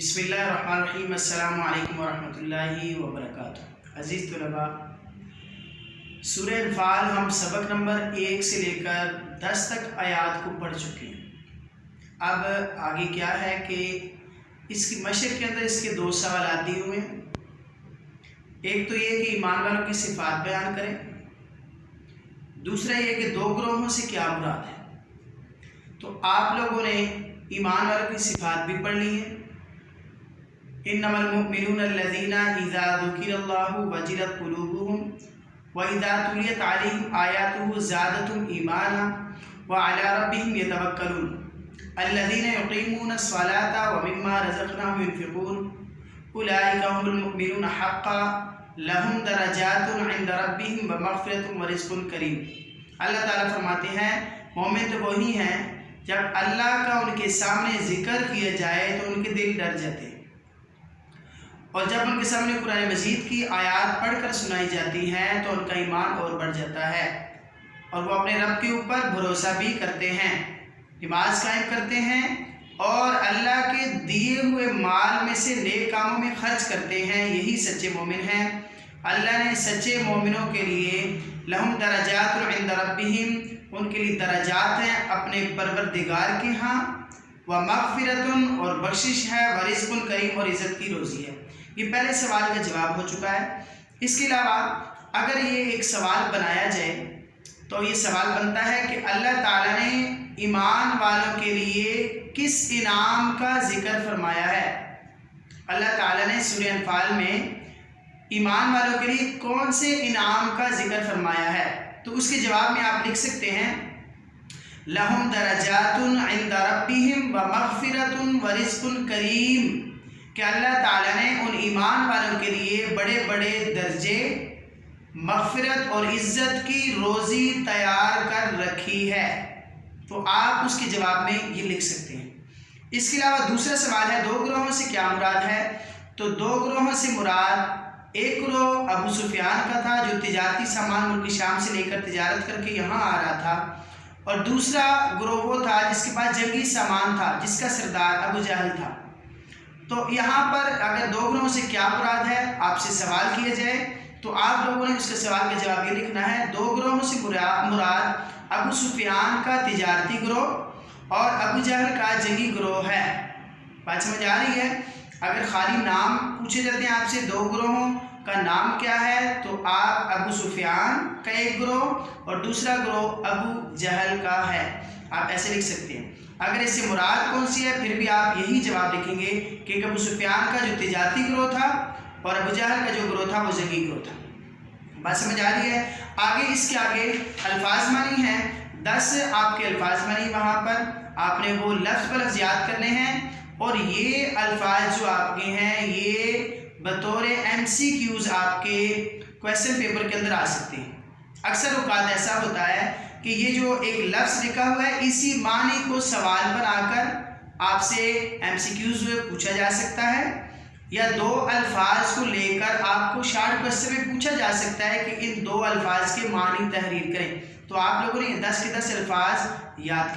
बिस्मिल्लाहिर्रहमानिर्रहीम। अस्सलामु अलैकुम वरहमतुल्लाहि वबरकातुहू। अज़ीज़ तलबा, सूरह अनफ़ाल हम सबक नंबर 1 से लेकर 10 तक आयात को पढ़ चुके हैं। अब आगे क्या है कि इसकी मशक़ के अंदर इसके 2 सवाल दिए हुए हैं। एक तो ये कि ईमान वालों की सिफ़ात बयान करें, दूसरा ये कि 2 ग्रोहों से क्या मुराद है। तो आप लोगों ने ईमान वालों की सिफ़ात भी पढ़ ली है। इन्नमल मुमिनूना अल्लज़ीना इज़ा ज़ुकिरल्लाहु वजिलत कुलूबुहुम व इज़ा तुलियत अलैहिम आयातुहु ज़ादतहुम ईमाना व अला रब्बिहिम यतवक्कलून अल्लज़ीना युक़ीमूना अस्सलाता व मिम्मा रज़क़नाहुम युनफ़िक़ून उलाइका हुमुल मुमिनूना हक़्क़न लहुम दरजातुन इंदा रब्बिहिम व मग़फ़िरतुन व रिज़्क़ुन करीम। अल्लाह ताला फरमाते हैं मोमिन तो वही हैं जब अल्लाह का उनके सामने ज़िक्र किया जाए तो उनके दिल डर जाते हैं, और जब उनके सामने कुरान मजीद की आयत पढ़कर सुनाई जाती हैं तो उनका ईमान और बढ़ जाता है और वो अपने रब के ऊपर भरोसा भी करते हैं, नमाज कायम करते हैं और अल्लाह के दिए हुए माल में से नेक कामों में खर्च करते हैं। यही सच्चे मोमिन हैं। अल्लाह ने सच्चे मोमिनों के लिए लहुम दरजातुन इंदा रब्बिहिम, उनके लिए दरजात हैं अपने परवरदिगार के यहाँ, व मग़फ़िरतुन और बख्शिश है, व रिज़्क़ुन करीम और इज़्ज़त की रोज़ी है। ये पहले सवाल का जवाब हो चुका है। इसके अलावा अगर ये एक सवाल बनाया जाए तो ये सवाल बनता है कि अल्लाह ताला ने ईमान वालों के लिए किस इनाम का ज़िक्र फरमाया है। अल्लाह ताला ने सूरह अनफ़ाल में ईमान वालों के लिए कौन से इनाम का ज़िक्र फरमाया है। तो उसके जवाब में आप लिख सकते हैं लहुम दरजातुन इंदा रब्बिहिम व मग़फ़िरतुन व रिज़्क़ुन करीम, कि अल्लाह ताला ने उन ईमान वालों के लिए बड़े बड़े दर्जे, मग़फ़िरत और इज़्ज़त की रोज़ी तैयार कर रखी है। तो आप उसके जवाब में ये लिख सकते हैं। इसके अलावा दूसरा सवाल है 2 ग्रोहों से क्या मुराद है। तो 2 ग्रोहों से मुराद एक ग्रोह अबू सुफियान का था जो तिजारती सामान मुल्क शाम से लेकर तिजारत करके यहाँ आ रहा था, और दूसरा ग्रोह वो था जिसके पास जंगी सामान था, जिसका सरदार अबू जहल था। तो यहाँ पर अगर 2 ग्रोहों से क्या मुराद है आपसे सवाल किया जाए तो आप लोगों ने उसके सवाल का जवाब ये लिखना है 2 ग्रोहों से मुराद अबू सुफियान का तिजारती ग्रोह और अबू जहल का जंगी ग्रोह है। बात समझ आ रही है। अगर खाली नाम पूछे जाते हैं आपसे 2 ग्रोहों का नाम क्या है तो आप अबू सुफियान का एक ग्रोह और दूसरा ग्रोह अबू जहल का है, आप ऐसे लिख सकते हैं। अगर इससे मुराद कौन सी है फिर भी आप यही जवाब लिखेंगे कि अबू सुफियान का जो तिजारती ग्रोह था और अबू जहल का जो ग्रोह था वो जंगी ग्रोह था। बात समझ आ रही है। आगे इसके आगे अल्फाज मानी हैं 10 आपके अल्फाज मानी, वहाँ पर आपने वो लफ्ज़ पर लफ्ज़ याद करने हैं और ये अल्फाज जो आपके हैं ये बतौर MCQs आपके क्वेश्चन पेपर के अंदर आ सकते हैं। अक्सर औक़ात ऐसा होता है कि ये जो एक लफ्ज़ लिखा हुआ है इसी मानी को सवाल बनाकर आपसे MCQs में पूछा जा सकता है, या 2 अल्फाज को लेकर आपको शॉर्ट क्वेश्चन में पूछा जा सकता है कि इन 2 अल्फाज के मानी तहरीर करें। तो आप लोगों ने 10 के 10 अल्फाज याद